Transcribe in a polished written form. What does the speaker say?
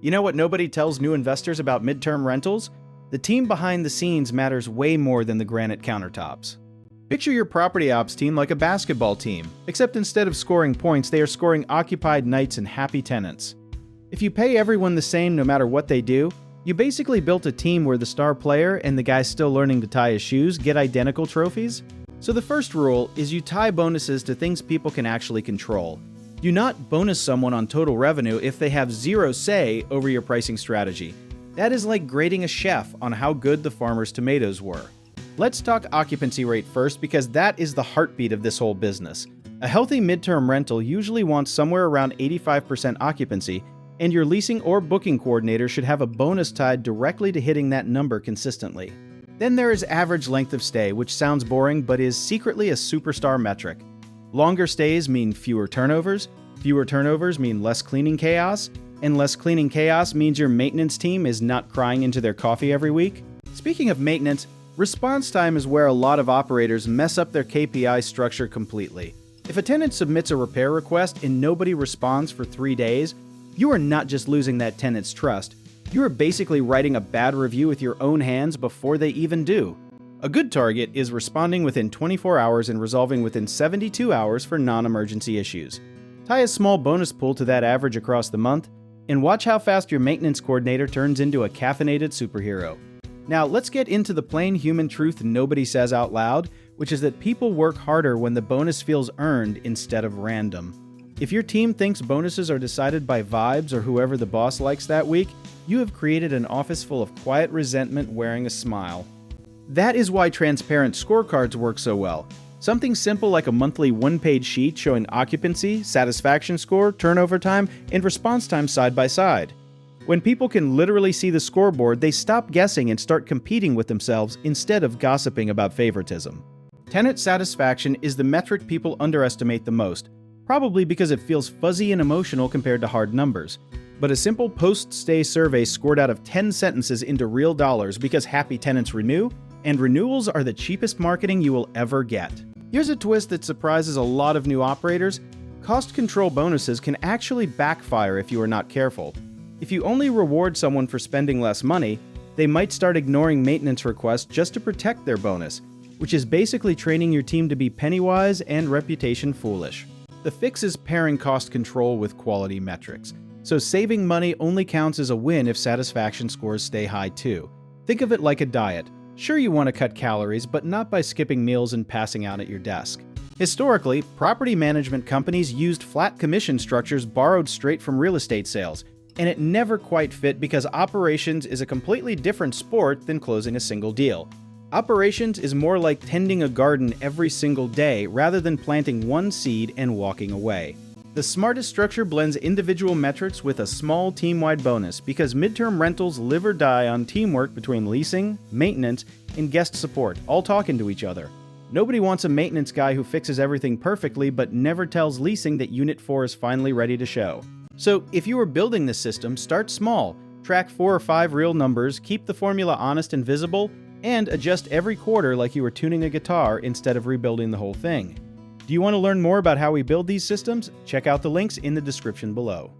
You know what nobody tells new investors about midterm rentals? The team behind the scenes matters way more than the granite countertops. Picture your property ops team like a basketball team, except instead of scoring points, they are scoring occupied nights and happy tenants. If you pay everyone the same no matter what they do, you basically built a team where the star player and the guy still learning to tie his shoes get identical trophies. So the first rule is you tie bonuses to things people can actually control. Do not bonus someone on total revenue if they have zero say over your pricing strategy. That is like grading a chef on how good the farmer's tomatoes were. Let's talk occupancy rate first because that is the heartbeat of this whole business. A healthy midterm rental usually wants somewhere around 85% occupancy, and your leasing or booking coordinator should have a bonus tied directly to hitting that number consistently. Then there is average length of stay, which sounds boring but is secretly a superstar metric. Longer stays mean fewer turnovers mean less cleaning chaos, and less cleaning chaos means your maintenance team is not crying into their coffee every week. Speaking of maintenance, response time is where a lot of operators mess up their KPI structure completely. If a tenant submits a repair request and nobody responds for 3 days, you are not just losing that tenant's trust, you are basically writing a bad review with your own hands before they even do. A good target is responding within 24 hours and resolving within 72 hours for non-emergency issues. Tie a small bonus pool to that average across the month, and watch how fast your maintenance coordinator turns into a caffeinated superhero. Now let's get into the plain human truth nobody says out loud, which is that people work harder when the bonus feels earned instead of random. If your team thinks bonuses are decided by vibes or whoever the boss likes that week, you have created an office full of quiet resentment wearing a smile. That is why transparent scorecards work so well. Something simple like a monthly one-page sheet showing occupancy, satisfaction score, turnover time, and response time side by side. When people can literally see the scoreboard, they stop guessing and start competing with themselves instead of gossiping about favoritism. Tenant satisfaction is the metric people underestimate the most, probably because it feels fuzzy and emotional compared to hard numbers. But a simple post-stay survey scored out of 10 sentences into real dollars because happy tenants renew, and renewals are the cheapest marketing you will ever get. Here's a twist that surprises a lot of new operators. Cost control bonuses can actually backfire if you are not careful. If you only reward someone for spending less money, they might start ignoring maintenance requests just to protect their bonus, which is basically training your team to be penny-wise and reputation foolish. The fix is pairing cost control with quality metrics. So saving money only counts as a win if satisfaction scores stay high too. Think of it like a diet. Sure, you want to cut calories, but not by skipping meals and passing out at your desk. Historically, property management companies used flat commission structures borrowed straight from real estate sales, and it never quite fit because operations is a completely different sport than closing a single deal. Operations is more like tending a garden every single day rather than planting one seed and walking away. The smartest structure blends individual metrics with a small team-wide bonus because midterm rentals live or die on teamwork between leasing, maintenance, and guest support, all talking to each other. Nobody wants a maintenance guy who fixes everything perfectly but never tells leasing that Unit 4 is finally ready to show. So if you are building this system, start small, track 4 or 5 real numbers, keep the formula honest and visible, and adjust every quarter like you were tuning a guitar instead of rebuilding the whole thing. Do you want to learn more about how we build these systems? Check out the links in the description below.